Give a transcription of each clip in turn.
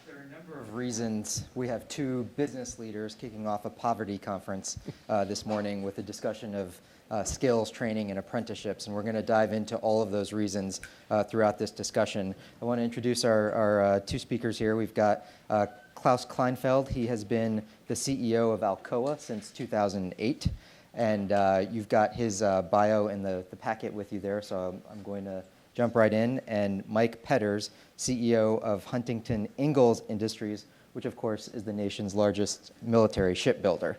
There are a number of reasons. We have two business leaders kicking off a poverty conference this morning with a discussion of skills, training, and apprenticeships, and we're going to dive into all of those reasons throughout this discussion. I want to introduce our two speakers here. We've got Klaus Kleinfeld. He has been the CEO of Alcoa since 2008, and you've got his bio in the packet with you there, so I'm going to jump right in. And Mike Petters, CEO of Huntington Ingalls Industries, which of course is the nation's largest military shipbuilder.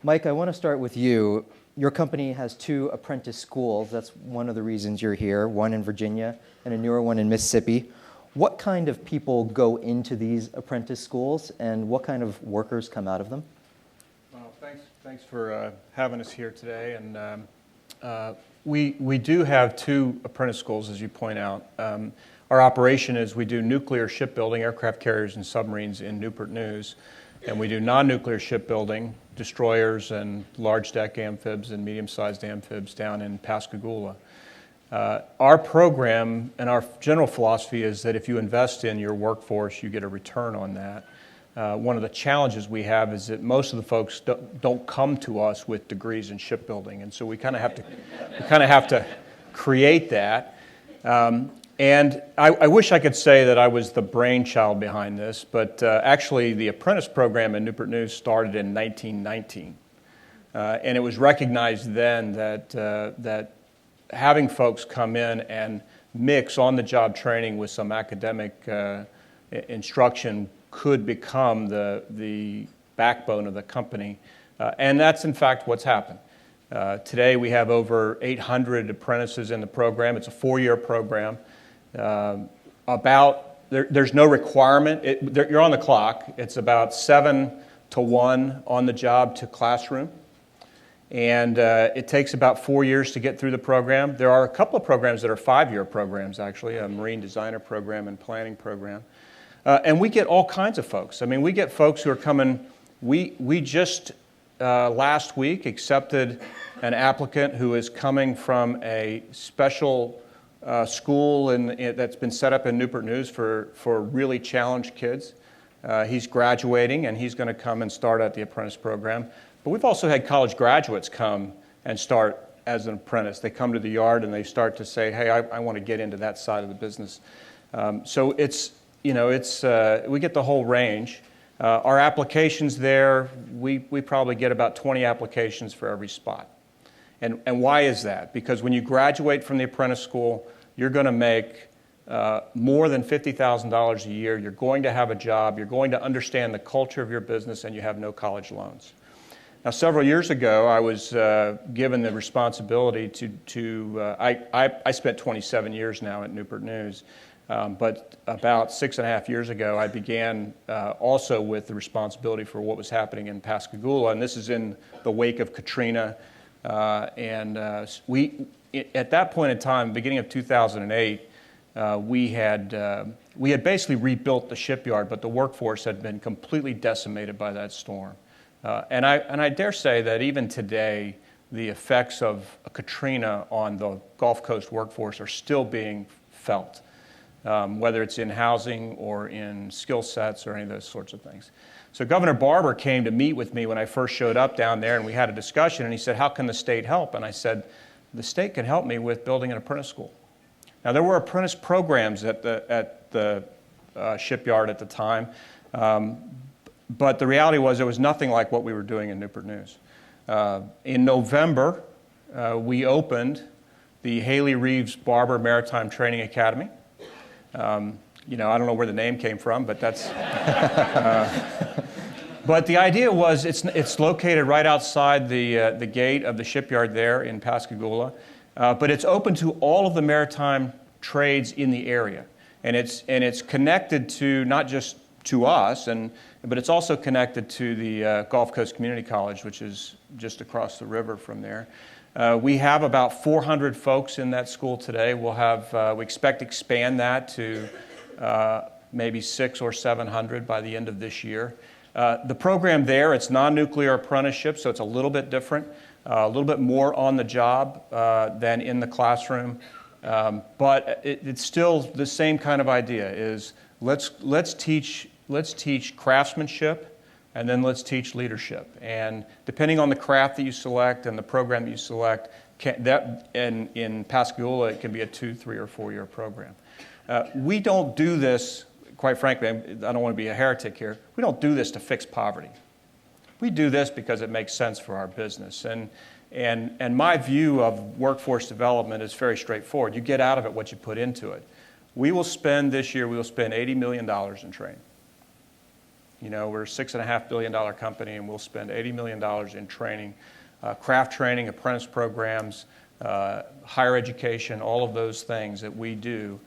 Mike, I want to start with you. Your company has two apprentice schools. That's one of the reasons you're here, one in Virginia and a newer one in Mississippi. What kind of people go into these apprentice schools, and what kind of workers come out of them? Well, thanks for having us here today. And we do have two apprentice schools, as you point out. Our operation is we do nuclear shipbuilding, aircraft carriers and submarines in Newport News, and we do non-nuclear shipbuilding, destroyers and large deck amphibs and medium-sized amphibs down in Pascagoula. Our program and our general philosophy is that if you invest in your workforce, you get a return on that. One of the challenges we have is that most of the folks don't come to us with degrees in shipbuilding, and so we kind of have to create that. And I wish I could say that I was the brainchild behind this, but actually the apprentice program in Newport News started in 1919. And it was recognized then that having folks come in and mix on-the-job training with some academic instruction could become the backbone of the company. And that's in fact what's happened. Today we have over 800 apprentices in the program. It's a 4-year program. There's no requirement. You're on the clock. It's about 7 to 1 on the job to classroom. And it takes about 4 years to get through the program. There are a couple of programs that are 5-year programs, actually, a marine designer program and planning program. And we get all kinds of folks. I mean, we get folks who are coming. We just last week accepted an applicant who is coming from a special school that's been set up in Newport News for really challenged kids. He's graduating, and he's going to come and start at the apprentice program. But we've also had college graduates come and start as an apprentice. They come to the yard and they start to say, hey, I want to get into that side of the business. So we get the whole range. Our applications there, we probably get about 20 applications for every spot. And why is that? Because when you graduate from the apprentice school, you're going to make more than $50,000 a year. You're going to have a job. You're going to understand the culture of your business, and you have no college loans. Now, several years ago, I was given the responsibility I spent 27 years now at Newport News, but about 6.5 years ago, I began also with the responsibility for what was happening in Pascagoula, and this is in the wake of Katrina. At that point in time, beginning of 2008, we had basically rebuilt the shipyard, but the workforce had been completely decimated by that storm. And I dare say that even today, the effects of Katrina on the Gulf Coast workforce are still being felt, whether it's in housing or in skill sets or any of those sorts of things. So Governor Barber came to meet with me when I first showed up down there, and we had a discussion, and he said, how can the state help? And I said, the state can help me with building an apprentice school. Now, there were apprentice programs at the shipyard at the time, but the reality was there was nothing like what we were doing in Newport News. In November, we opened the Haley Reeves Barber Maritime Training Academy. I don't know where the name came from, but that's... But the idea was it's located right outside the gate of the shipyard there in Pascagoula, but it's open to all of the maritime trades in the area, and it's connected to not just to us, but it's also connected to the Gulf Coast Community College, which is just across the river from there. We have about 400 folks in that school today. We expect to expand that to maybe 600 or 700 by the end of this year. The program there, it's non-nuclear apprenticeship, so it's a little bit different, a little bit more on the job than in the classroom. But it's still the same kind of idea, is let's teach craftsmanship, and then let's teach leadership. And depending on the craft that you select and the program that you select, in Pascagoula, it can be a 2, 3, or 4-year program. We don't do this, quite frankly, I don't want to be a heretic here, we don't do this to fix poverty. We do this because it makes sense for our business. And my view of workforce development is very straightforward. You get out of it what you put into it. This year, we will spend $80 million in training. You know, we're a $6.5 billion company, and we'll spend $80 million in training, craft training, apprentice programs, higher education, all of those things that we do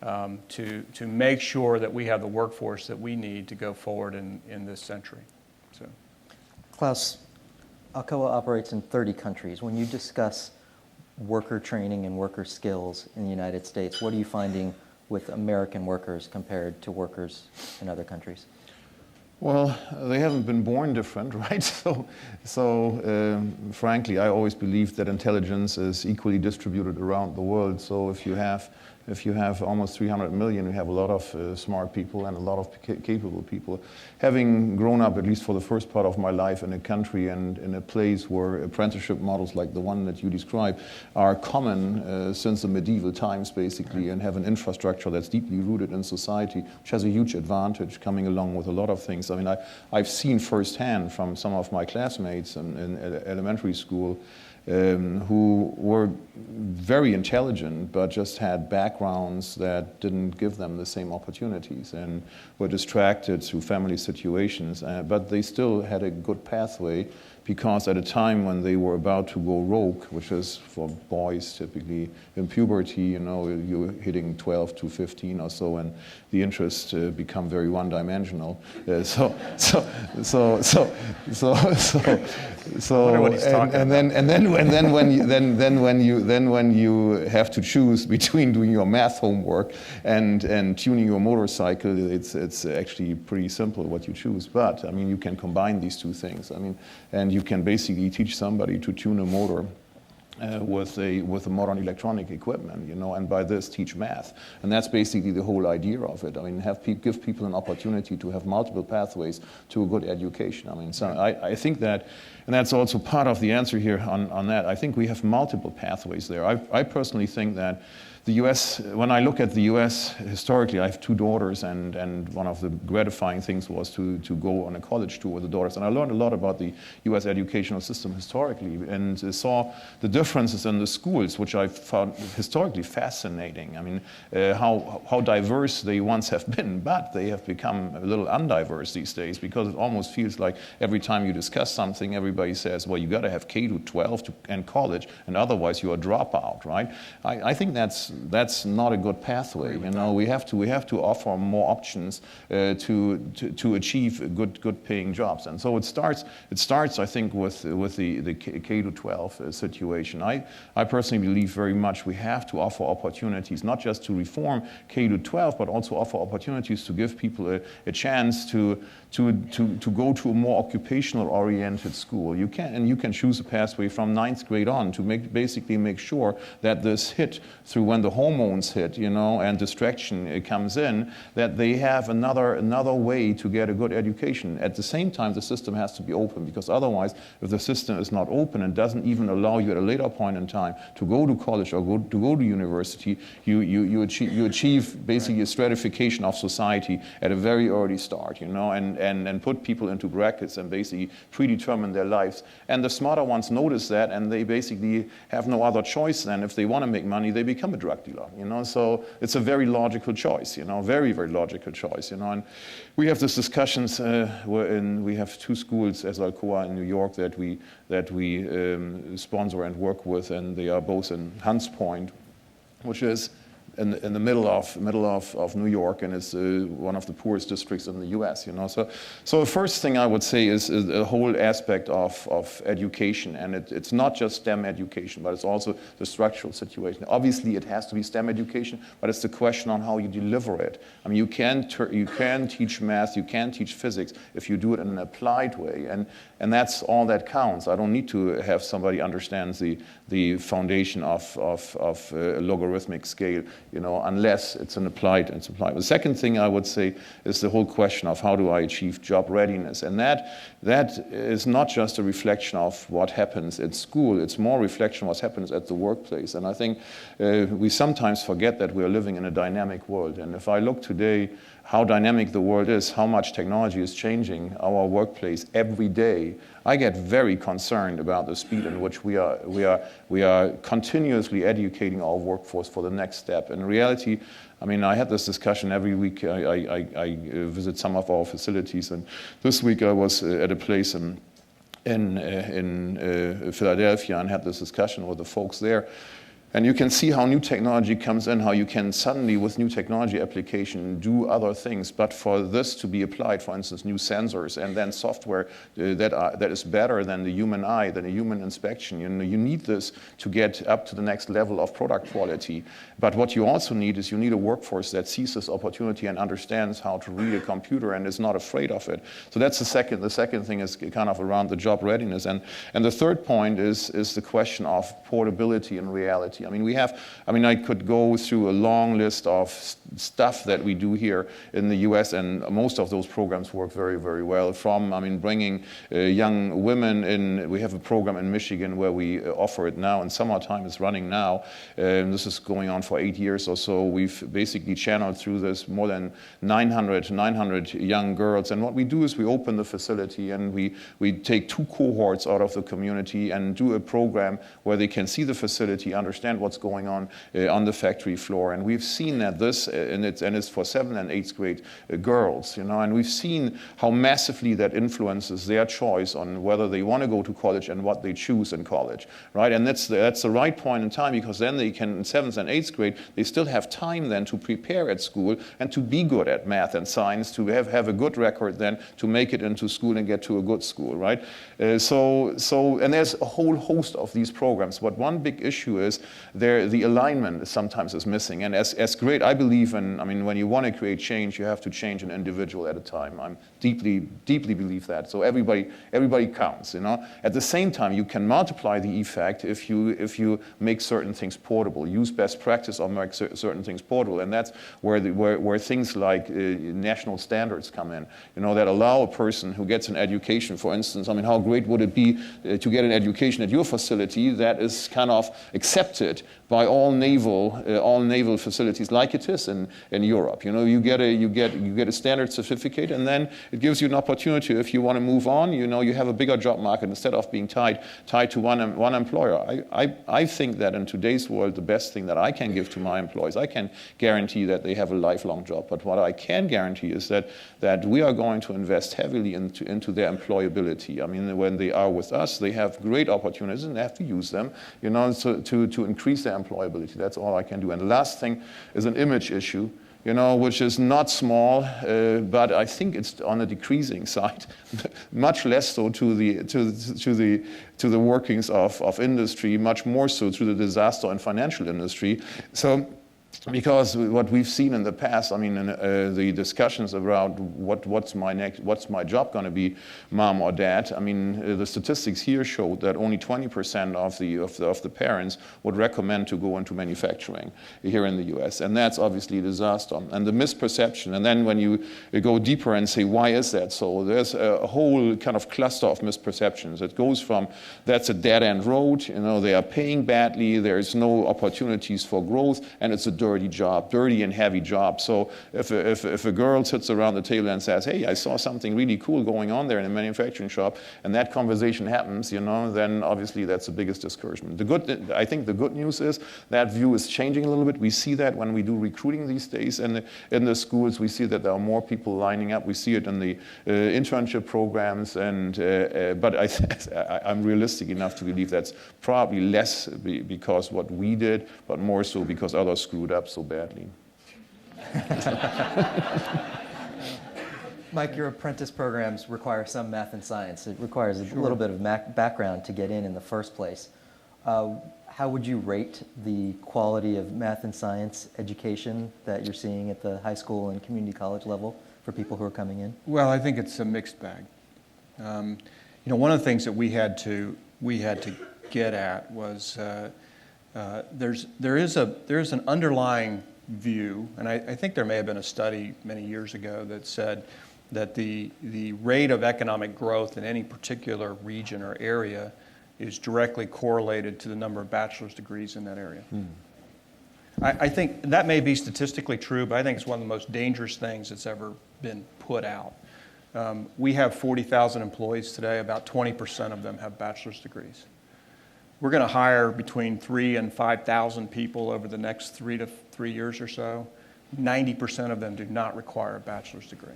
to make sure that we have the workforce that we need to go forward in this century. So, Klaus, Alcoa operates in 30 countries. When you discuss worker training and worker skills in the United States, what are you finding with American workers compared to workers in other countries? Well, they haven't been born different, right? So frankly, I always believed that intelligence is equally distributed around the world. So if you have almost 300 million, you have a lot of smart people and a lot of capable people. Having grown up, at least for the first part of my life, in a country and in a place where apprenticeship models like the one that you describe are common since the medieval times, basically, and have an infrastructure that's deeply rooted in society, which has a huge advantage coming along with a lot of things. I mean, I've seen firsthand from some of my classmates in elementary school who were very intelligent but just had backgrounds that didn't give them the same opportunities and were distracted through family situations, but they still had a good pathway because at a time when they were about to go rogue, which is for boys typically in puberty, you know, you're hitting 12 to 15 or so, and the interests become very one-dimensional. And then when you have to choose between doing your math homework and tuning your motorcycle, it's actually pretty simple what you choose. But I mean, you can combine these two things. I mean, and you can basically teach somebody to tune a motor with a modern electronic equipment, you know, and by this teach math. And that's basically the whole idea of it. I mean, give people an opportunity to have multiple pathways to a good education. I mean, so I think that, and that's also part of the answer here on that, I think we have multiple pathways there. I personally think that the U.S., when I look at the U.S. historically, I have 2 daughters, and one of the gratifying things was to go on a college tour with the daughters. And I learned a lot about the U.S. educational system historically and saw the differences in the schools, which I found historically fascinating. I mean, how diverse they once have been, but they have become a little undiverse these days because it almost feels like every time you discuss something, everybody says, well, you got to have K to 12 and college, and otherwise you're a dropout, right? I think that's not a good pathway. You know, we have to offer more options to achieve good paying jobs. And so it starts I think with the K to 12 situation. I personally believe very much we have to offer opportunities not just to reform K to 12, but also offer opportunities to give people a chance to go to a more occupational oriented school. You can choose a pathway from 9th grade on to basically make sure that this hit through when the hormones hit, you know, and distraction comes in, that they have another way to get a good education. At the same time, the system has to be open, because otherwise, if the system is not open and doesn't even allow you at a later point in time to go to college or to go to university, you achieve basically a stratification of society at a very early start, you know, and put people into brackets and basically predetermine their lives. And the smarter ones notice that, and they basically have no other choice then. If they want to make money, they become a drug dealer, you know. So it's a very logical choice, you know, very, very logical choice, you know. And we have these discussions we have 2 schools as Alcoa in New York that we sponsor and work with, and they are both in Hunts Point, which is in the middle of New York, and it's one of the poorest districts in the U.S. You know, so the first thing I would say is a whole aspect of education, and it's not just STEM education, but it's also the structural situation. Obviously, it has to be STEM education, but it's the question on how you deliver it. I mean, you can teach math, you can teach physics if you do it in an applied way, and that's all that counts. I don't need to have somebody understands the foundation of a logarithmic scale. unless it's an applied. The second thing I would say is the whole question of how do I achieve job readiness, and that is not just a reflection of what happens at school. It's more a reflection of what happens at the workplace. And I think we sometimes forget that we are living in a dynamic world. And if I look today how dynamic the world is, how much technology is changing our workplace every day, I get very concerned about the speed in which we are continuously educating our workforce for the next step. In reality, I mean, I had this discussion every week. I visit some of our facilities, and this week I was at a place in Philadelphia and had this discussion with the folks there. And you can see how new technology comes in, how you can suddenly, with new technology application, do other things. But for this to be applied, for instance, new sensors and then software that is better than the human eye, than a human inspection, you need this to get up to the next level of product quality. But what you also need is you need a workforce that sees this opportunity and understands how to read a computer and is not afraid of it. So that's the second. The second thing is kind of around the job readiness. And the third point is the question of portability in reality. I could go through a long list of stuff that we do here in the US, and most of those programs work very, very well. Bringing young women in. We have a program in Michigan where we offer it now, and summertime is running now. This is going on for 8 years or so. We've basically channeled through this more than 900 young girls. And what we do is we open the facility and we take 2 cohorts out of the community and do a program where they can see the facility, understand what's going on the factory floor. And we've seen that this, and it's for 7th and 8th grade girls, and we've seen how massively that influences their choice on whether they want to go to college and what they choose in college, right? And that's the right point in time, because then they can, in 7th and 8th grade, they still have time then to prepare at school and to be good at math and science, to have a good record then to make it into school and get to a good school, right? And there's a whole host of these programs. But one big issue is the alignment sometimes is missing. And as great, I believe in, when you want to create change, you have to change an individual at a time. I deeply believe that. So everybody counts, At the same time, you can multiply the effect if you make certain things portable, use best practice or make certain things portable. And that's where things like national standards come in, that allow a person who gets an education, for instance, how great would it be to get an education at your facility that is kind of accepted by all naval facilities, like it is in Europe. You get a standard certificate, and then it gives you an opportunity. If you want to move on, you have a bigger job market instead of being tied to one employer. I think that in today's world, the best thing that I can give to my employees, I can guarantee that they have a lifelong job. But what I can guarantee is that we are going to invest heavily into their employability. When they are with us, they have great opportunities, and they have to use them, to increase their employability. That's all I can do. And the last thing is an image issue, which is not small, but I think it's on the decreasing side, much less so to the workings of industry, much more so to the disaster and financial industry. So, because what we've seen in the past, the discussions around what's my job going to be, mom or dad. The statistics here show that only 20% of the parents would recommend to go into manufacturing here in the U.S., and that's obviously a disaster. And the misperception, and then when you go deeper and say why is that so, there's a whole kind of cluster of misperceptions. It goes from that's a dead-end road, they are paying badly, there's no opportunities for growth, and it's a dirty and heavy job. So if a girl sits around the table and says, hey, I saw something really cool going on there in a manufacturing shop, and that conversation happens, then obviously that's the biggest discouragement. I think the good news is that view is changing a little bit. We see that when we do recruiting these days in the schools. We see that there are more people lining up. We see it in the internship programs, but I'm realistic enough to believe that's probably less because what we did, but more so because others screwed up so badly. Mike, your apprentice programs require some math and science. It requires a little bit of background to get in the first place. How would you rate the quality of math and science education that you're seeing at the high school and community college level for people who are coming in? Well, I think it's a mixed bag. One of the things that we had to get at was there is an underlying view, and I think there may have been a study many years ago that said that the rate of economic growth in any particular region or area is directly correlated to the number of bachelor's degrees in that area. I think that may be statistically true, but I think it's one of the most dangerous things that's ever been put out. We have 40,000 employees today. About 20% of them have bachelor's degrees. We're going to hire between 3,000 and 5,000 people over the next 3 years or so. 90% of them do not require a bachelor's degree.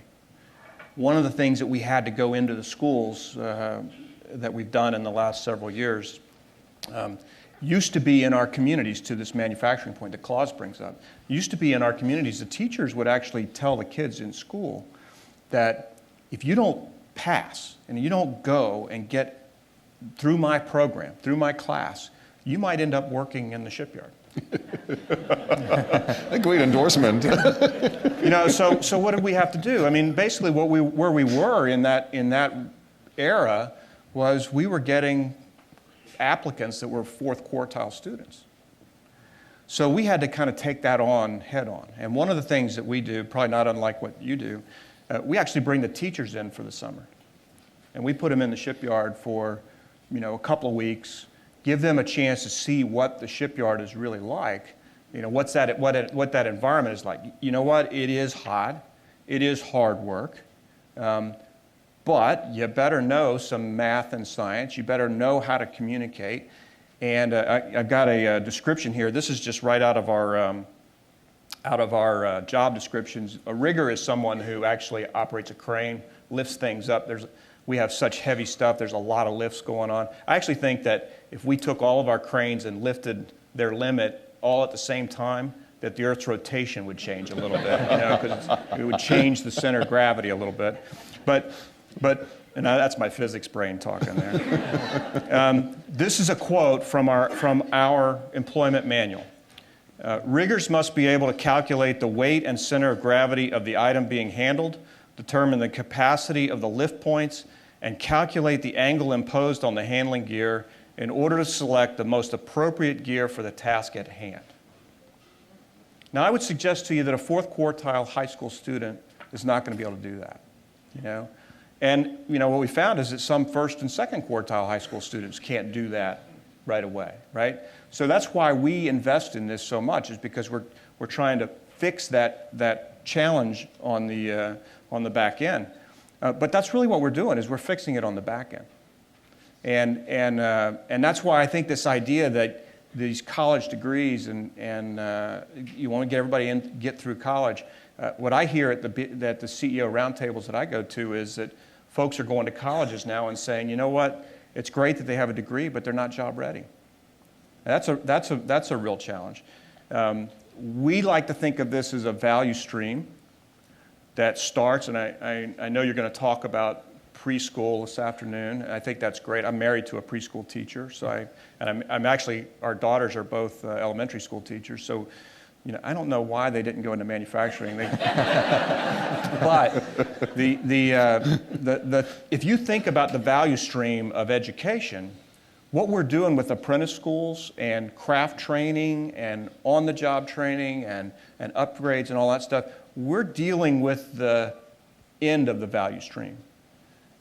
One of the things that we had to go into the schools that we've done in the last several years used to be in our communities, to this manufacturing point that Klaus brings up, used to be in our communities, the teachers would actually tell the kids in school that if you don't pass and you don't go and get through my program, through my class, you might end up working in the shipyard. A great endorsement. So what did we have to do? I mean, basically where we were in that era was we were getting applicants that were fourth quartile students. So we had to kind of take that on head on. And one of the things that we do, probably not unlike what you do, we actually bring the teachers in for the summer. And we put them in the shipyard for, a couple of weeks, give them a chance to see what the shipyard is really like, what that environment is like. You know what? It is hot. It is hard work. But you better know some math and science. You better know how to communicate. And I've got a description here. This is just right out of our job descriptions. A rigger is someone who actually operates a crane, lifts things up. We have such heavy stuff. There's a lot of lifts going on. I actually think that if we took all of our cranes and lifted their limit all at the same time, that the Earth's rotation would change a little bit, because it would change the center of gravity a little bit. But and that's my physics brain talking there. This is a quote from our employment manual. Riggers must be able to calculate the weight and center of gravity of the item being handled, determine the capacity of the lift points, and calculate the angle imposed on the handling gear in order to select the most appropriate gear for the task at hand. Now, I would suggest to you that a fourth quartile high school student is not going to be able to do that, And, what we found is that some first and second quartile high school students can't do that right away, right? So that's why we invest in this so much, is because we're trying to fix that challenge on the back end. But that's really what we're doing, is we're fixing it on the back end. And that's why I think this idea that these college degrees and you want to get everybody in, get through college. What I hear at the CEO roundtables that I go to is that folks are going to colleges now and saying, you know what, it's great that they have a degree, but they're not job ready. That's a real challenge. We like to think of this as a value stream that starts, and I know you're going to talk about preschool this afternoon, and I think that's great. I'm married to a preschool teacher, so I'm actually, our daughters are both elementary school teachers, so I don't know why they didn't go into manufacturing. But if you think about the value stream of education, what we're doing with apprentice schools and craft training and on-the-job training and upgrades and all that stuff, we're dealing with the end of the value stream.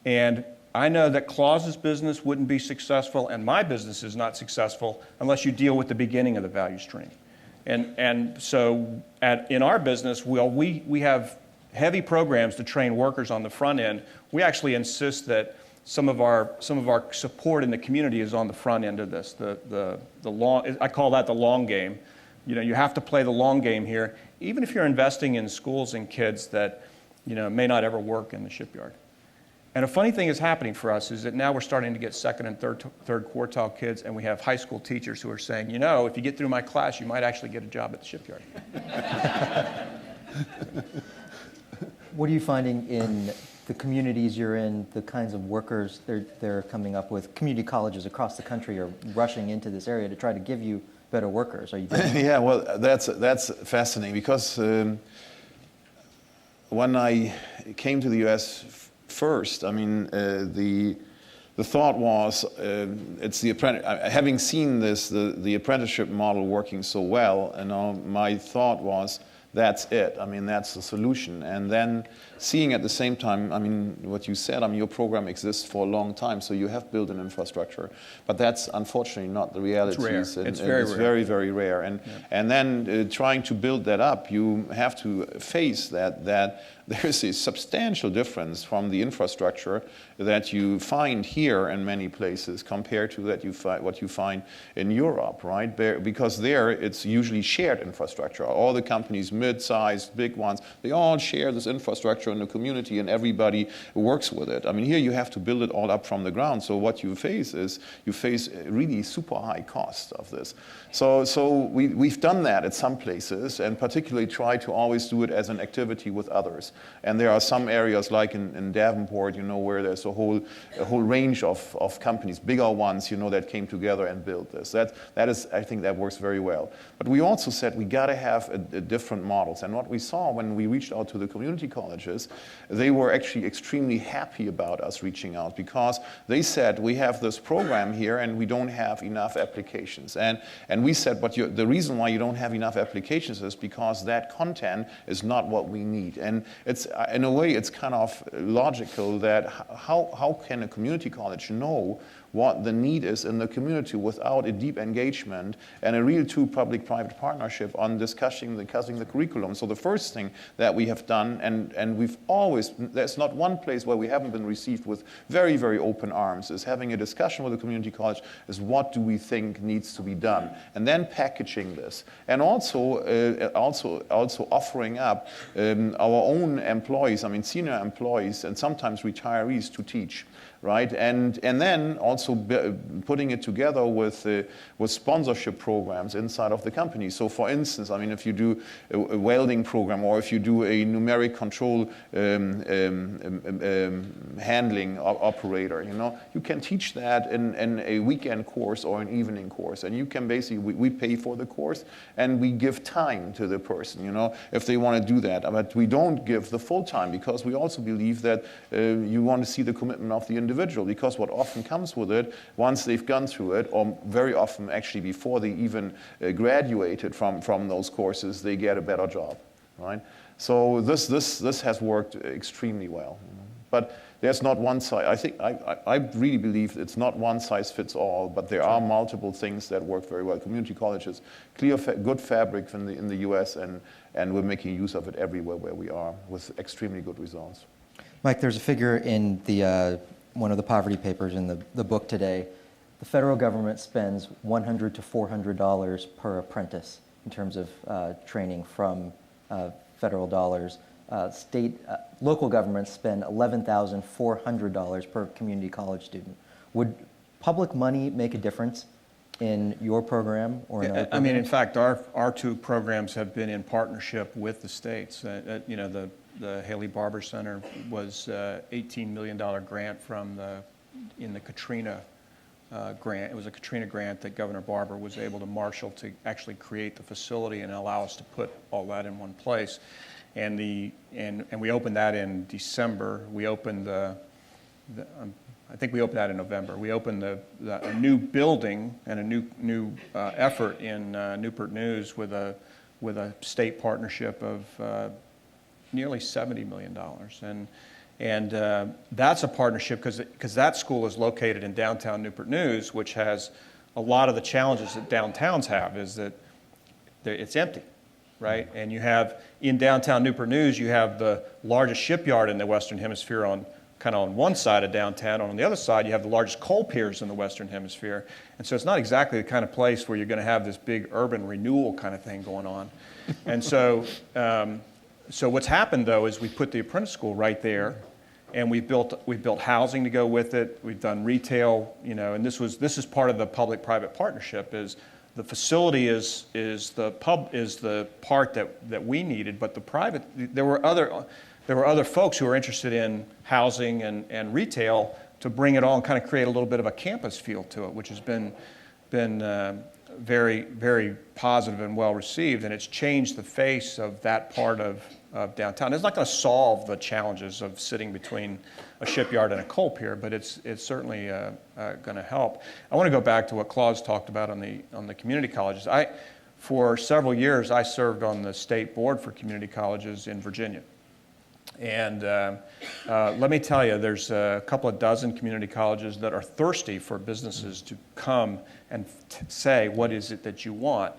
And I know that Klaus's business wouldn't be successful, and my business is not successful unless you deal with the beginning of the value stream. And so in our business, we have heavy programs to train workers on the front end. We actually insist that some of our support in the community is on the front end of this. The long, I call that the long game. You have to play the long game here, even if you're investing in schools and kids that may not ever work in the shipyard. And a funny thing is happening for us is that now we're starting to get second and third quartile kids, and we have high school teachers who are saying, if you get through my class, you might actually get a job at the shipyard. What are you finding in the communities you're in, the kinds of workers they're coming up with? Community colleges across the country are rushing into this area to try to give you better workers. Are you doing Yeah, well, that's fascinating, because when I came to the U.S. first, I mean, the thought was, having seen this, the apprenticeship model working so well, my thought was, that's it. I mean, that's the solution. And then seeing at the same time, I mean, what you said, I mean, your program exists for a long time, so you have built an infrastructure. But that's unfortunately not the reality. It's rare. It's very rare. Very, very rare. And then trying to build that up, you have to face that there is a substantial difference from the infrastructure that you find here in many places compared to what you find in Europe, right? Because there it's usually shared infrastructure. All the companies, mid-sized, big ones, they all share this infrastructure in the community and everybody works with it. I mean, here you have to build it all up from the ground. So what you face is really super high costs of this. So we've done that at some places, and particularly try to always do it as an activity with others. And there are some areas like in Davenport, where there's a whole range of companies, bigger ones, that came together and built this. That is, I think that works very well. But we also said we got to have a different models. And what we saw when we reached out to the community colleges, they were actually extremely happy about us reaching out, because they said, we have this program here and we don't have enough applications. And we said, but the reason why you don't have enough applications is because that content is not what we need. And it's, in a way, it's kind of logical that how can a community college know what the need is in the community without a deep engagement and a real true public-private partnership on discussing the curriculum. So the first thing that we have done, and we've always, there's not one place where we haven't been received with very, very open arms, is having a discussion with the community college, is what do we think needs to be done? And then packaging this. And also offering up our own employees, I mean senior employees and sometimes retirees to teach. Right, and then also putting it together with sponsorship programs inside of the company. So, for instance, I mean, if you do a welding program or if you do a numeric control handling operator, you can teach that in a weekend course or an evening course, and you can basically we pay for the course and we give time to the person, if they want to do that. But we don't give the full time, because we also believe that you want to see the commitment of the individual, because what often comes with it, once they've gone through it, or very often actually before they even graduated from those courses, they get a better job, right? So this has worked extremely well. But there's not one size. I think I really believe it's not one size fits all, but there are multiple things that work very well. Community colleges, good fabric in the US, and we're making use of it everywhere where we are with extremely good results. Mike, there's a figure in the one of the poverty papers in the book today. The federal government spends $100 to $400 per apprentice in terms of training from federal dollars. Local governments spend $11,400 per community college student. Would public money make a difference in your program or in other programs? I mean, in fact, our two programs have been in partnership with the states. The Haley Barber Center was $18 million grant in the Katrina grant. It was a Katrina grant that Governor Barber was able to marshal to actually create the facility and allow us to put all that in one place. And we opened that in December. We opened I think we opened that in November. We opened a new building and a new effort in Newport News with a state partnership of nearly $70 million. And that's a partnership because that school is located in downtown Newport News, which has a lot of the challenges that downtowns have, is that it's empty, right? And you have, in downtown Newport News, you have the largest shipyard in the Western Hemisphere on one side of downtown. On the other side, you have the largest coal piers in the Western Hemisphere. And so it's not exactly the kind of place where you're going to have this big urban renewal kind of thing going on. And so so what's happened, though, is we put the apprentice school right there, and we've built housing to go with it. We've done retail, and this is part of the public-private partnership. Is the facility is the part that we needed, but the private, there were other folks who were interested in housing and retail to bring it all and kind of create a little bit of a campus feel to it, which has been very, very positive and well received, and it's changed the face of that part of downtown. It's not going to solve the challenges of sitting between a shipyard and a coal pier, but it's certainly going to help. I want to go back to what Klaus talked about on the community colleges. For several years, I served on the state board for community colleges in Virginia. And let me tell you, there's a couple of dozen community colleges that are thirsty for businesses to come and say, what is it that you want?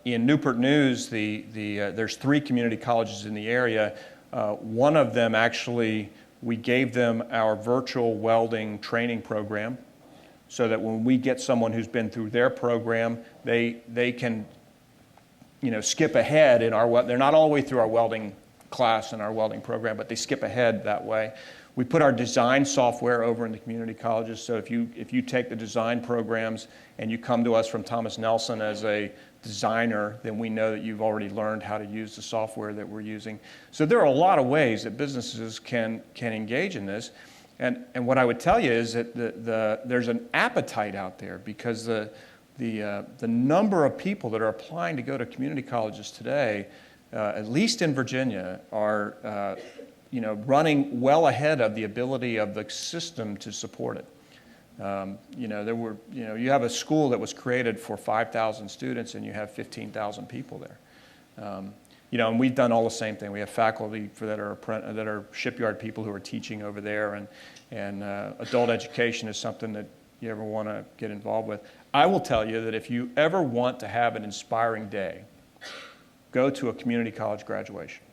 In Newport News, there's 3 community colleges in the area. One of them, actually, we gave them our virtual welding training program so that when we get someone who's been through their program, they can skip ahead in our, they're not all the way through our welding class and our welding program, but they skip ahead that way. We put our design software over in the community colleges, so if you take the design programs and you come to us from Thomas Nelson as a designer, then we know that you've already learned how to use the software that we're using. So there are a lot of ways that businesses can engage in this. And what I would tell you is that there's an appetite out there, because the number of people that are applying to go to community colleges today, at least in Virginia, are running well ahead of the ability of the system to support it. You have a school that was created for 5,000 students, and you have 15,000 people there. And we've done all the same thing. We have faculty that are shipyard people who are teaching over there, and adult education is something that you ever want to get involved with. I will tell you that if you ever want to have an inspiring day, go to a community college graduation.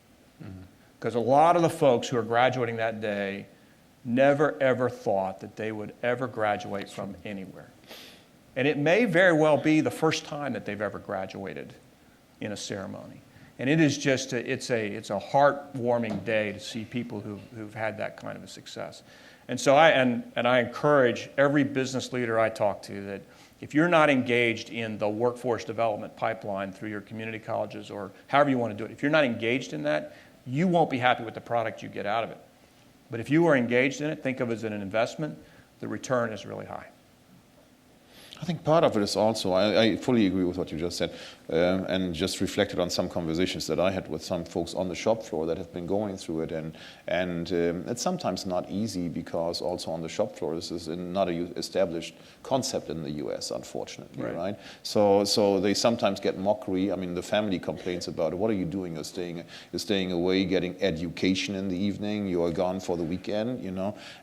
Because a lot of the folks who are graduating that day never ever thought that they would ever graduate from anywhere. And it may very well be the first time that they've ever graduated in a ceremony. And it is just it's a heartwarming day to see people who've had that kind of a success. And so I encourage every business leader I talk to that if you're not engaged in the workforce development pipeline through your community colleges or however you want to do it, if you're not engaged in that, you won't be happy with the product you get out of it. But if you are engaged in it, think of it as an investment, the return is really high. I think part of it is also, I fully agree with what you just said, and just reflected on some conversations that I had with some folks on the shop floor that have been going through it, and it's sometimes not easy, because also on the shop floor, this is not a established concept in the US, unfortunately, right? So they sometimes get mockery. I mean, the family complains about it. What are you doing? You're staying away, getting education in the evening, you are gone for the weekend,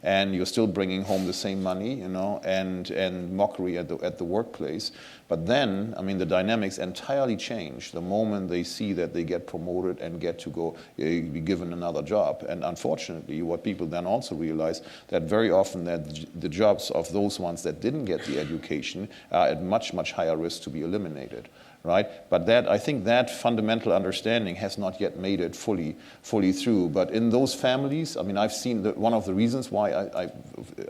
and you're still bringing home the same money, and mockery at the workplace. But then, I mean, the dynamics entirely change the moment they see that they get promoted and get to go be given another job. And unfortunately, what people then also realize, that very often that the jobs of those ones that didn't get the education are at much, much higher risk to be eliminated. Right? But I think that fundamental understanding has not yet made it fully through. But in those families, I mean, I've seen one of the reasons why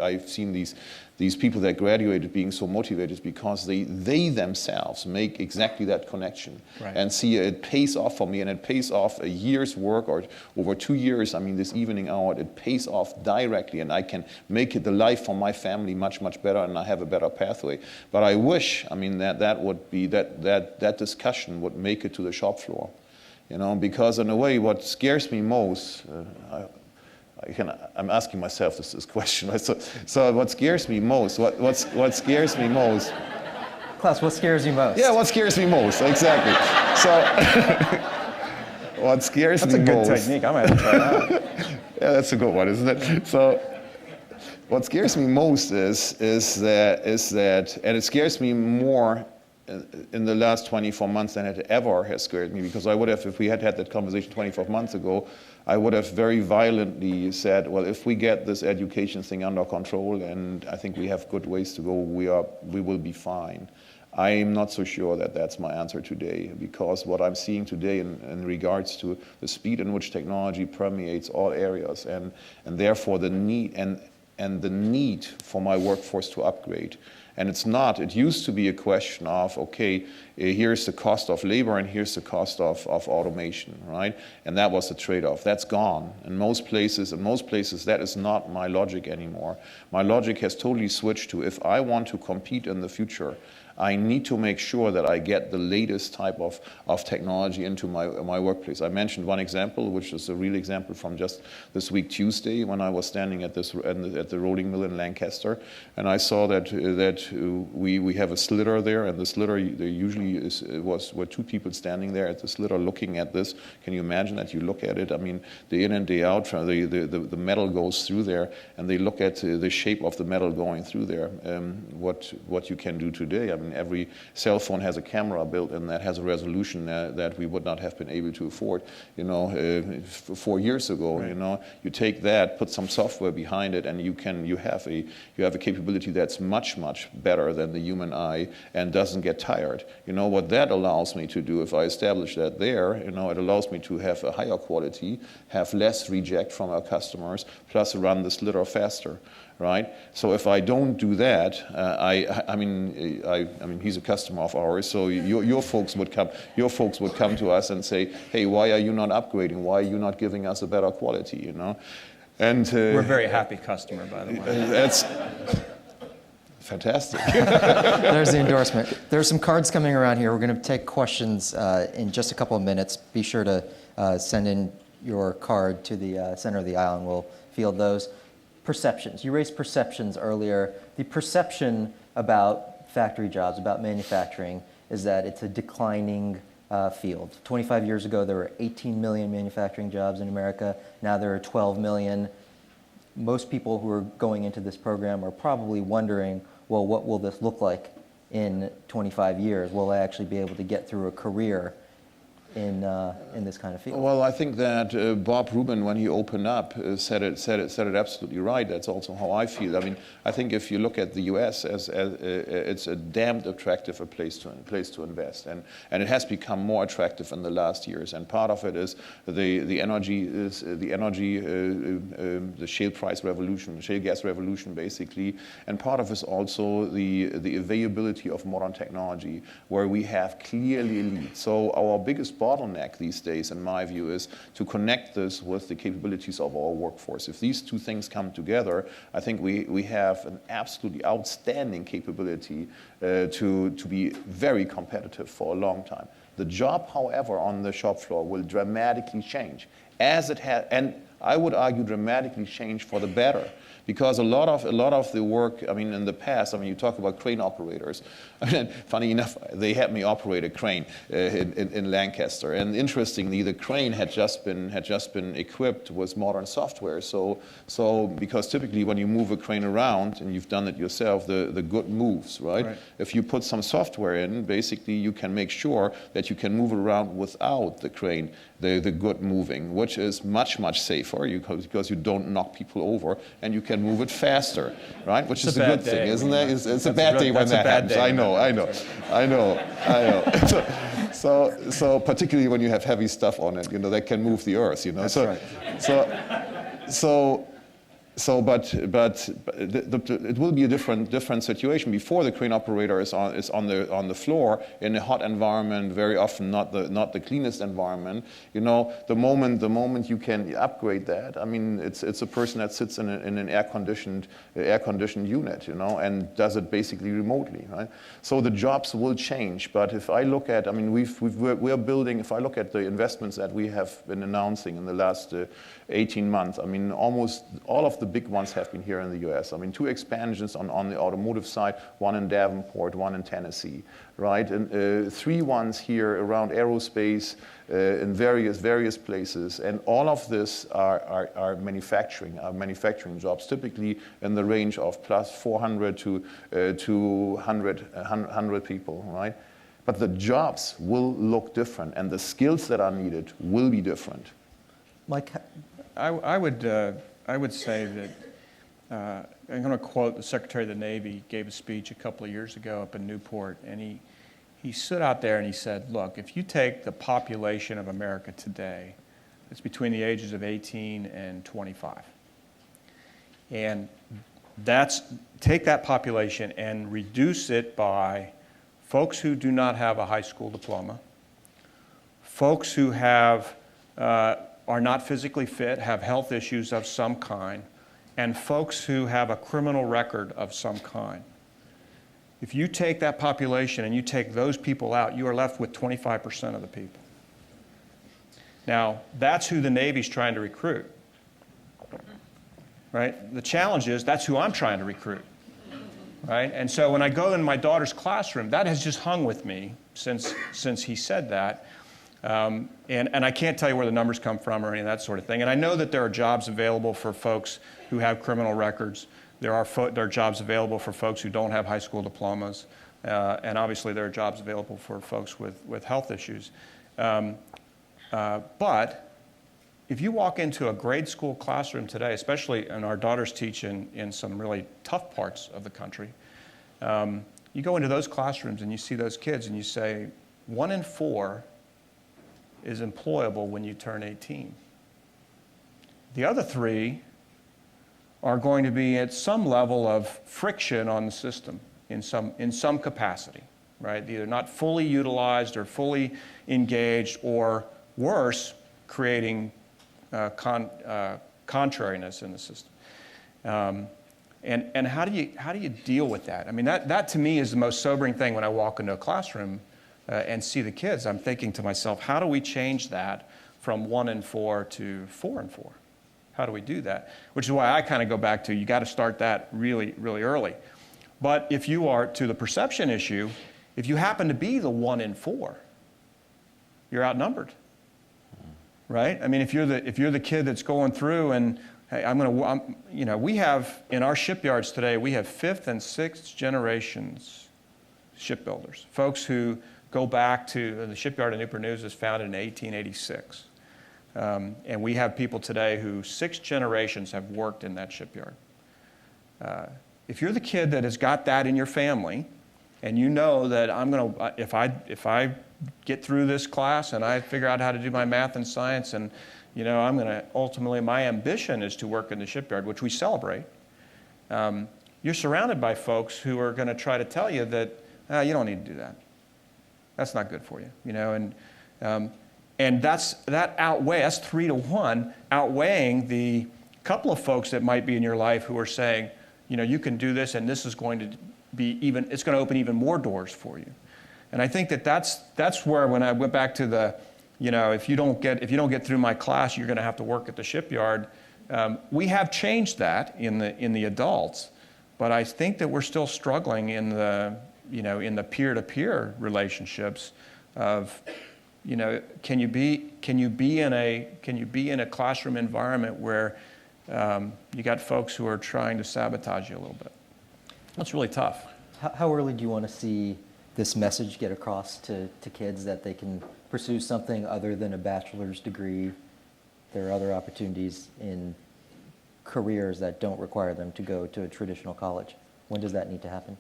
I've seen these people that graduated being so motivated is because they themselves make exactly that connection, and see it pays off for me, and it pays off a year's work or over 2 years. I mean, this evening hour, it pays off directly, and I can make it the life for my family much, much better, and I have a better pathway. But I wish, I mean, that would be that discussion would make it to the shop floor, because in a way, what scares me most. I'm asking myself this question. So what scares me most? What scares me most? Klaus, what scares you most? Yeah, what scares me most? Exactly. So what scares me most? That's a good technique. I'm going to try that. Yeah, that's a good one, isn't it? So what scares me most is that, and it scares me more in the last 24 months than it ever has scared me, because I would have, if we had had that conversation 24 months ago, I would have very violently said, well, if we get this education thing under control, and I think we have good ways to go, we will be fine. I'm not so sure that that's my answer today, because what I'm seeing today in regards to the speed in which technology permeates all areas, and therefore the need and the need for my workforce to upgrade. And it used to be a question of, okay, here's the cost of labor and here's the cost of automation, right? And that was the trade-off. That's gone. In most places, that is not my logic anymore. My logic has totally switched to, if I want to compete in the future, I need to make sure that I get the latest type of technology into my workplace. I mentioned one example, which is a real example from just this week Tuesday, when I was standing at the rolling mill in Lancaster, and I saw that we have a slitter there, and the slitter, there usually were two people standing there at the slitter looking at this. Can you imagine that? You look at it, I mean, day in and day out, the metal goes through there, and they look at the shape of the metal going through there. What you can do today, I mean, every cell phone has a camera built in that has a resolution that we would not have been able to afford, 4 years ago. Right. You take that, put some software behind it, and you have a capability that's much better than the human eye and doesn't get tired. What that allows me to do, if I establish that there, it allows me to have a higher quality, have less reject from our customers, plus run the slitter faster. Right. So if I don't do that, I mean, he's a customer of ours. So your folks would come to us and say, hey, why are you not upgrading? Why are you not giving us a better quality? And we're a very happy customer, by the way. That's fantastic. There's the endorsement. There's some cards coming around here. We're going to take questions in just a couple of minutes. Be sure to send in your card to the center of the aisle, and we'll field those. Perceptions. You raised perceptions earlier. The perception about factory jobs, about manufacturing, is that it's a declining field. 25 years ago, there were 18 million manufacturing jobs in America. Now there are 12 million. Most people who are going into this program are probably wondering, well, what will this look like in 25 years? Will I actually be able to get through a career in this kind of field? Well, I think that Bob Rubin, when he opened up, said it absolutely right. That's also how I feel. I mean, I think if you look at the U.S. as it's a damned attractive place to invest, and it has become more attractive in the last years. And part of it is the shale price revolution, shale gas revolution, basically. And part of it is also the availability of modern technology, where we have clearly a lead. So our biggest bottleneck these days, in my view, is to connect this with the capabilities of our workforce. If these two things come together, I think we have an absolutely outstanding capability to be very competitive for a long time. The job, however, on the shop floor will dramatically change, as it has, and I would argue dramatically change for the better. Because a lot of the work, I mean, in the past, I mean, you talk about crane operators. I mean, funny enough, they had me operate a crane in Lancaster. And interestingly, the crane had just been equipped with modern software. So because typically when you move a crane around, and you've done it yourself, the good moves, right? If you put some software in, basically you can make sure that you can move it around without the crane, the good moving, which is much safer because you don't knock people over, and you can move it faster, right? Which is a good thing, isn't it? It's a bad day when that happens. I know. So particularly when you have heavy stuff on it, that can move the earth, That's right. But it will be a different situation. Before, the crane operator is on the floor in a hot environment, very often not the cleanest environment. The moment you can upgrade that, I mean, it's a person that sits in an air-conditioned unit, and does it basically remotely, right? So the jobs will change. But if I look at, I mean, we're building. If I look at the investments that we have been announcing in the last 18 months, I mean, almost all of the big ones have been here in the U.S. I mean, 2 expansions on the automotive side, one in Davenport, one in Tennessee, right? And 3 ones here around aerospace in various places. And all of this are manufacturing jobs, typically in the range of plus 400 to 100 people, right? But the jobs will look different, and the skills that are needed will be different. Mike? I would say that, I'm going to quote the Secretary of the Navy, gave a speech a couple of years ago up in Newport, and he stood out there and he said, look, if you take the population of America today, it's between the ages of 18 and 25, and take that population and reduce it by folks who do not have a high school diploma, folks who are not physically fit, have health issues of some kind, and folks who have a criminal record of some kind. If you take that population and you take those people out, you are left with 25% of the people. Now, that's who the Navy's trying to recruit, right? The challenge is that's who I'm trying to recruit, right? And so when I go in my daughter's classroom, that has just hung with me since he said that. And I can't tell you where the numbers come from or any of that sort of thing. And I know that there are jobs available for folks who have criminal records. There are jobs available for folks who don't have high school diplomas. And obviously there are jobs available for folks with health issues. But if you walk into a grade school classroom today, especially, and our daughters teach in some really tough parts of the country, you go into those classrooms and you see those kids and you say, 1 in 4 is employable when you turn 18. The other 3 are going to be at some level of friction on the system in some capacity, right? Either not fully utilized or fully engaged, or worse, creating contrariness in the system. And how do you deal with that? I mean, that to me is the most sobering thing when I walk into a classroom and see the kids. I'm thinking to myself, how do we change that from 1 in 4 to 4 in 4? How do we do that? Which is why I kind of go back to, you got to start that really, really early. But if you are, to the perception issue, if you happen to be the 1 in 4, you're outnumbered, right? I mean, if you're the kid that's going through and, hey, we have, in our shipyards today, we have 5th and 6th generations shipbuilders, folks who go back to, the shipyard in Newport News was founded in 1886. And we have people today who 6 generations have worked in that shipyard. If you're the kid that has got that in your family, and you know that if I get through this class and I figure out how to do my math and science, and I'm going to ultimately, my ambition is to work in the shipyard, which we celebrate. You're surrounded by folks who are going to try to tell you that you don't need to do that. That's not good for you, and that's 3 to 1, outweighing the couple of folks that might be in your life who are saying, you can do this, and this is going to it's going to open even more doors for you. And I think that's where, when I went back to the, if you don't get through my class, you're going to have to work at the shipyard. We have changed that in the adults, but I think that we're still struggling in the peer-to-peer relationships of, can you be in a classroom environment where you got folks who are trying to sabotage you a little bit? That's really tough. How early do you want to see this message get across to kids that they can pursue something other than a bachelor's degree? There are other opportunities in careers that don't require them to go to a traditional college. When does that need to happen?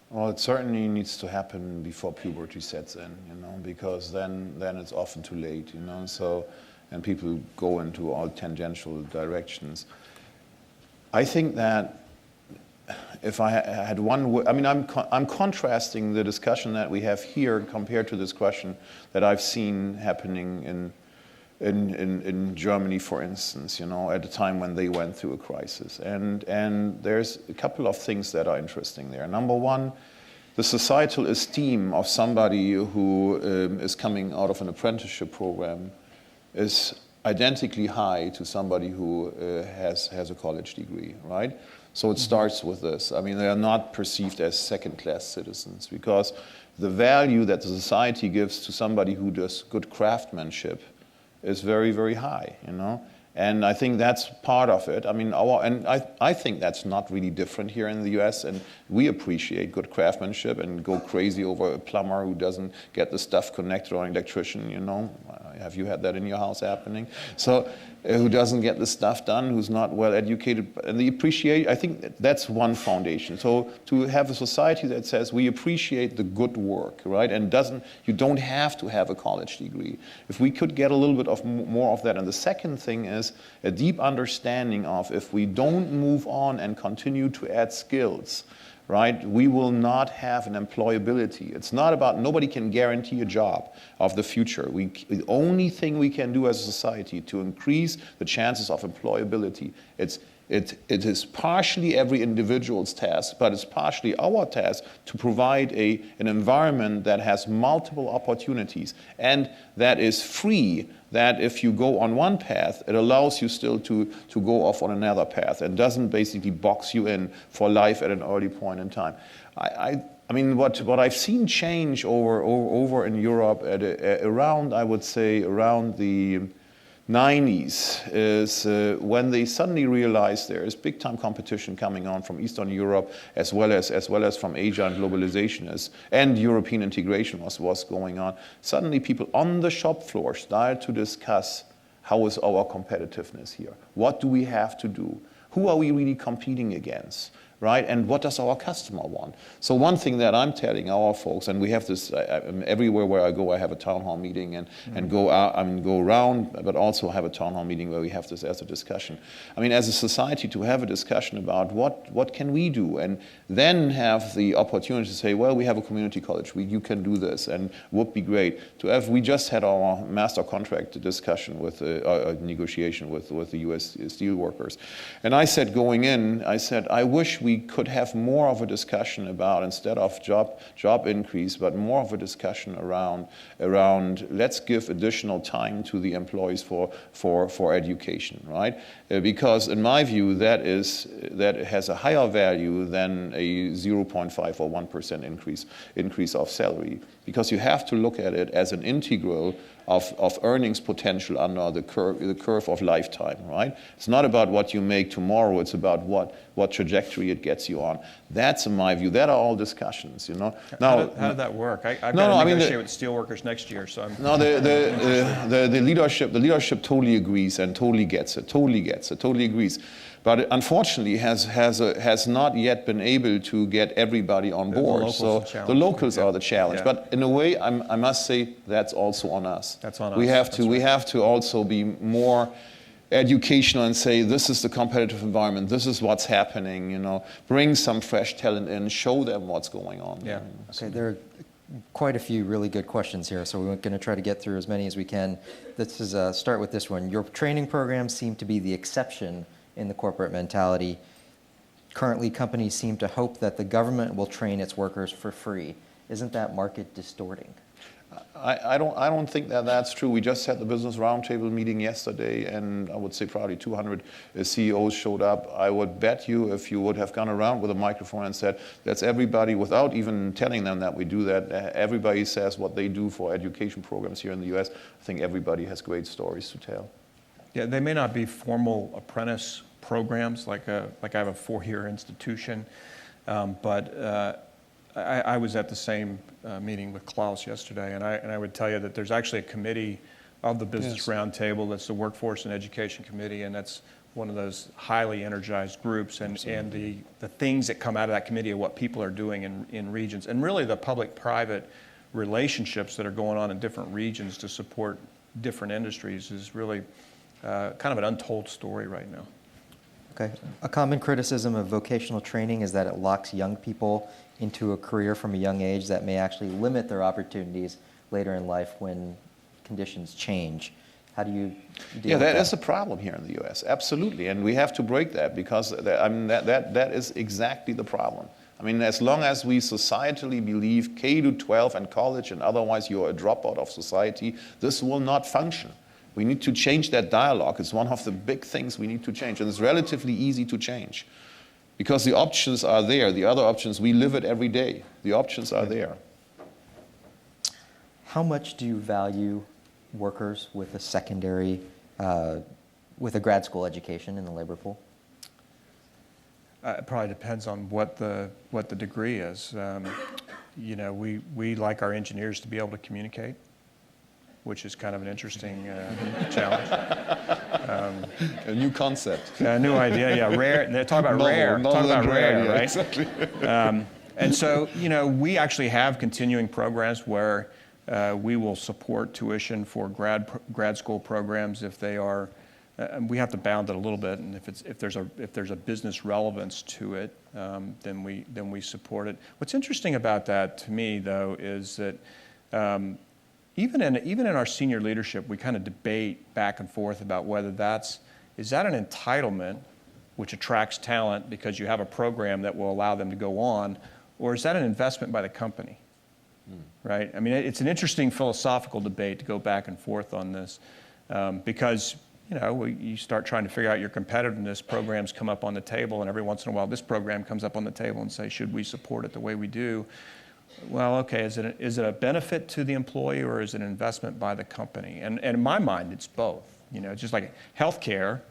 Well, it certainly needs to happen before puberty sets in, because then it's often too late, and people go into all tangential directions. I think that if I had one, I'm contrasting the discussion that we have here compared to this question that I've seen happening in Germany, for instance, at a time when they went through a crisis. And there's a couple of things that are interesting there. Number one, the societal esteem of somebody who is coming out of an apprenticeship program is identically high to somebody who has a college degree, right? So it starts with this. They are not perceived as second-class citizens, because the value that the society gives to somebody who does good craftsmanship is very, very high, And I think that's part of it. I think that's not really different here in the US, and we appreciate good craftsmanship and go crazy over a plumber who doesn't get the stuff connected, or an electrician, Have you had that in your house happening? So who doesn't get the stuff done, who's not well educated, and I think that's one foundation. So to have a society that says we appreciate the good work, right, and you don't have to have a college degree. If we could get a little bit of more of that. And the second thing is a deep understanding of, if we don't move on and continue to add skills, right, we will not have an employability. It's not about, nobody can guarantee a job of the future. The only thing we can do as a society to increase the chances of employability, it's It is partially every individual's task, but it's partially our task to provide an environment that has multiple opportunities and that is free, that if you go on one path, it allows you still to go off on another path and doesn't basically box you in for life at an early point in time. I mean, what I've seen change over in Europe around, I would say, around the 90s is when they suddenly realized there is big time competition coming on from Eastern Europe as well as from Asia, and globalization and European integration was going on. Suddenly people on the shop floor started to discuss, how is our competitiveness here? What do we have to do? Who are we really competing against? Right? And what does our customer want? So one thing that I'm telling our folks, and we have this everywhere where I go, I have a town hall meeting and go out, go around, but also have a town hall meeting where we have this as a discussion. I mean, as a society, to have a discussion about what can we do, and then have the opportunity to say, well, we have a community college, you can do this, and would be great to have. We just had our master contract discussion with a negotiation with the U.S. steel workers, and I said going in, I wish we could have more of a discussion about, instead of job increase, but more of a discussion around let's give additional time to the employees for education, right? Because in my view, that has a higher value than a 0.5 or 1% increase of salary, because you have to look at it as an integral of earnings potential under the curve of lifetime, right? It's not about what you make tomorrow, it's about what trajectory it gets you on. That's, in my view, that are all discussions, you know. Now, how did that work? I've got to negotiate with steelworkers next year, so I'm... No, the leadership totally agrees and totally gets it, totally agrees. But unfortunately has not yet been able to get everybody on board. So the locals are the challenge. Yeah. But in a way, I must say that's also on us. That's on us. We have to also be more educational and say, this is the competitive environment, this is what's happening, you know, bring some fresh talent in, show them what's going on. Yeah. Okay, there are quite a few really good questions here, so we're going to try to get through as many as we can. This is start with this one. Your training programs seem to be the exception in the corporate mentality. Currently, companies seem to hope that the government will train its workers for free. Isn't that market distorting? I don't think that's true. We just had the business roundtable meeting yesterday, and I would say probably 200 CEOs showed up. I would bet you, if you would have gone around with a microphone and said, that's everybody, without even telling them that we do that, everybody says what they do for education programs here in the US. I think everybody has great stories to tell. Yeah, they may not be formal apprentice programs like I have a 4-year institution, but I was at the same meeting with Klaus yesterday, and I would tell you that there's actually a committee of the Business Roundtable that's the Workforce and Education Committee, and that's one of those highly energized groups, and the things that come out of that committee are what people are doing in regions, and really the public-private relationships that are going on in different regions to support different industries is really kind of an untold story right now. Okay. A common criticism of vocational training is that it locks young people into a career from a young age that may actually limit their opportunities later in life when conditions change. How do you deal with that? Yeah, that is a problem here in the U.S., absolutely, and we have to break that, because that is exactly the problem. I mean, as long as we societally believe K-12 and college and otherwise you're a dropout of society, this will not function. We need to change that dialogue. It's one of the big things we need to change, and it's relatively easy to change because the options are there. The other options, we live it every day. The options are there. How much do you value workers with a secondary, with a grad school education in the labor pool? It probably depends on what the degree is. You know, we like our engineers to be able to communicate, which is kind of an interesting challenge. A new concept. A new idea, yeah. Rare. They talk about rare. Talk about rare, right? Exactly. And so, you know, we actually have continuing programs where we will support tuition for grad school programs if they are. We have to bound it a little bit, and if there's a business relevance to it, then we support it. What's interesting about that to me, though, is that. Even in our senior leadership, we kind of debate back and forth about whether is that an entitlement which attracts talent because you have a program that will allow them to go on, or is that an investment by the company? Right? I mean, it's an interesting philosophical debate to go back and forth on this because, you know, you start trying to figure out your competitiveness, programs come up on the table, and every once in a while this program comes up on the table and say, should we support it the way we do? Well, okay, is it a benefit to the employee or is it an investment by the company? And in my mind, it's both. You know, it's just like healthcare.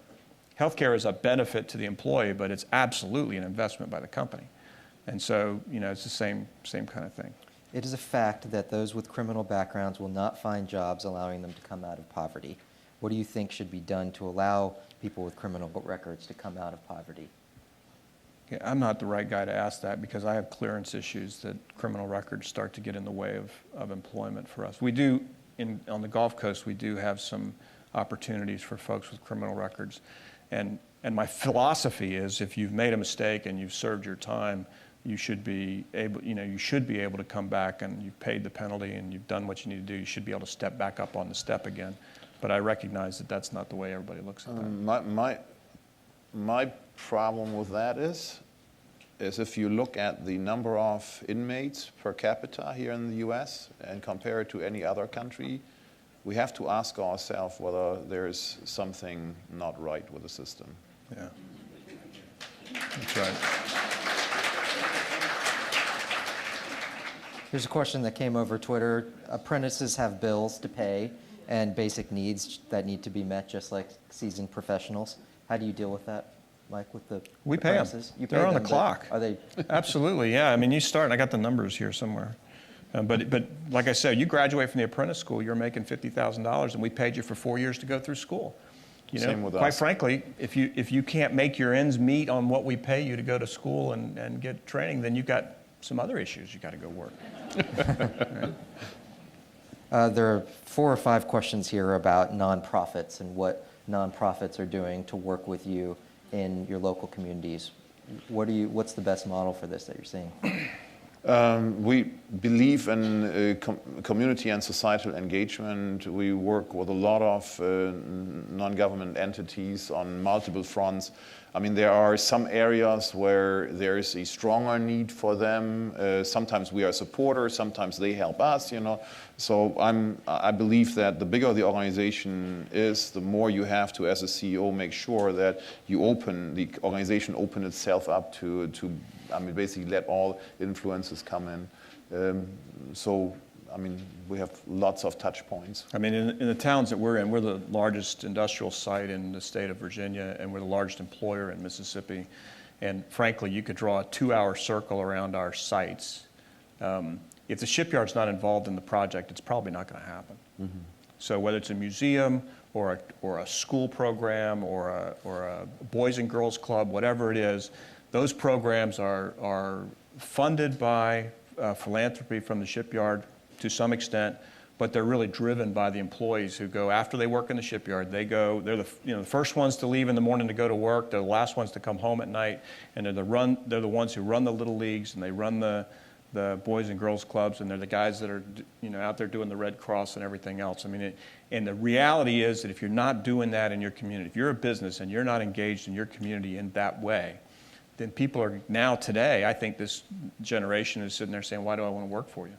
Healthcare is a benefit to the employee, but it's absolutely an investment by the company. And so, you know, it's the same kind of thing. It is a fact that those with criminal backgrounds will not find jobs allowing them to come out of poverty. What do you think should be done to allow people with criminal records to come out of poverty? Yeah, I'm not the right guy to ask that because I have clearance issues that criminal records start to get in the way of employment for us. We do, on the Gulf Coast, we do have some opportunities for folks with criminal records. And my philosophy is if you've made a mistake and you've served your time, you should be able to come back and you've paid the penalty and you've done what you need to do. You should be able to step back up on the step again. But I recognize that that's not the way everybody looks at that. My problem with that is if you look at the number of inmates per capita here in the US and compare it to any other country, we have to ask ourselves whether there's something not right with the system. Yeah, that's right. Here's a question that came over Twitter. Apprentices have bills to pay and basic needs that need to be met just like seasoned professionals. How do you deal with that, Mike, with the We pay them. apprentices? You pay They're on the them, but clock. Are they? Absolutely, yeah. I mean, you start, and I got the numbers here somewhere. But like I said, you graduate from the apprentice school, you're making $50,000, and we paid you for 4 years to go through school. You know, Same with quite us. frankly, if you can't make your ends meet on what we pay you to go to school and get training, then you've got some other issues you got to go work. There are 4 or 5 questions here about nonprofits and what nonprofits are doing to work with you in your local communities. What's the best model for this that you're seeing? We believe in community and societal engagement. We work with a lot of non-government entities on multiple fronts. I mean, there are some areas where there is a stronger need for them. Sometimes we are supporters, sometimes they help us, you know. So I believe that the bigger the organization is, the more you have to, as a CEO, make sure that the organization open itself up to basically let all influences come in. I mean, we have lots of touch points. I mean, in the towns that we're in, we're the largest industrial site in the state of Virginia, and we're the largest employer in Mississippi. And frankly, you could draw a 2-hour circle around our sites. If the shipyard's not involved in the project, it's probably not going to happen. Mm-hmm. So whether it's a museum or a school program or a Boys and Girls Club, whatever it is, those programs are funded by philanthropy from the shipyard to some extent, but they're really driven by the employees who go after they work in the shipyard. They're the first ones to leave in the morning to go to work. They're the last ones to come home at night, and they're the ones who run the little leagues and they run the Boys and Girls Clubs, and they're the guys that are out there doing the Red Cross and everything else. I mean, and the reality is that if you're not doing that in your community, if you're a business and you're not engaged in your community in that way, then people are now today, I think this generation is sitting there saying, why do I want to work for you?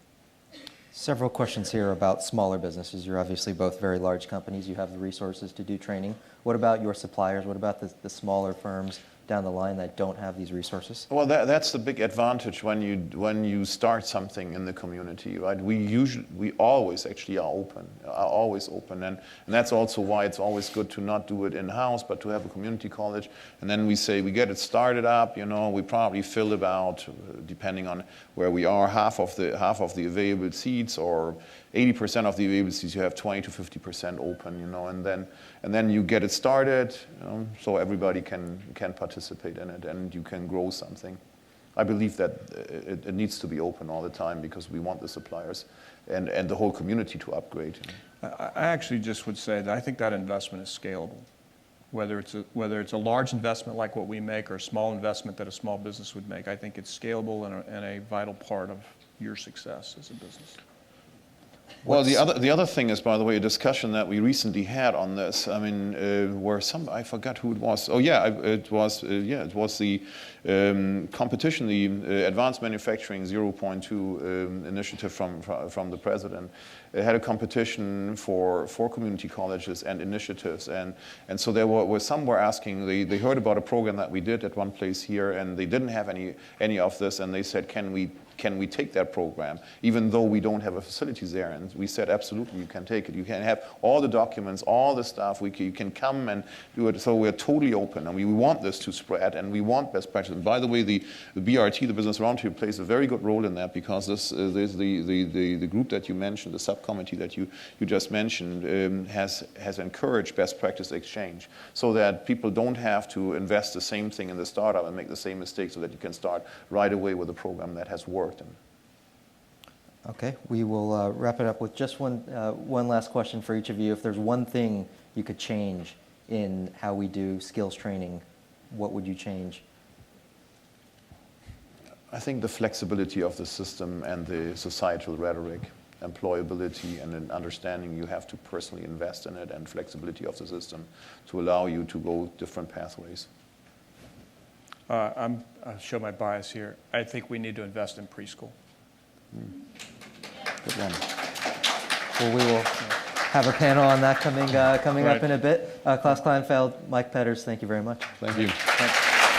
Several questions here about smaller businesses. You're obviously both very large companies. You have the resources to do training. What about your suppliers? What about the smaller firms down the line that don't have these resources? Well, that's the big advantage when you start something in the community, right? We always actually are always open, and that's also why it's always good to not do it in-house, but to have a community college. And then we get it started up. We probably fill about, depending on where we are, half of the available seats, or 80% of the available seats. You have 20 to 50% open, and then you get it started, so everybody can participate in it, and you can grow something. I believe that it needs to be open all the time because we want the suppliers and the whole community to upgrade. I actually just would say that I think that investment is scalable. Whether it's a large investment like what we make or a small investment that a small business would make, I think it's scalable and a vital part of your success as a business. Well, the other thing is, by the way, a discussion that we recently had on this. I mean, where I forgot who it was. Oh yeah, it was the competition, the Advanced Manufacturing 0.2 initiative from the president. It had a competition for community colleges and initiatives, and so there were some were asking. They heard about a program that we did at one place here, and they didn't have any of this, and they said, can we take that program, even though we don't have a facilities there? And we said, absolutely, you can take it. You can have all the documents, all the stuff. You can come and do it. So we're totally open, and we want this to spread, and we want best practice. And by the way, the BRT, the Business Roundtable, plays a very good role in that, because there's the group that you mentioned, the subcommittee that you just mentioned, has encouraged best practice exchange, so that people don't have to invest the same thing in the startup and make the same mistake, so that you can start right away with a program that has worked. Okay, we will wrap it up with just one last question for each of you. If there's one thing you could change in how we do skills training, what would you change? I think the flexibility of the system and the societal rhetoric, employability and an understanding you have to personally invest in it, and flexibility of the system to allow you to go different pathways. I'll show my bias here. I think we need to invest in preschool. Good one. Well, we will have a panel on that coming Right. up in a bit. Klaus Kleinfeld, Mike Petters, thank you very much. Thank you. Thanks.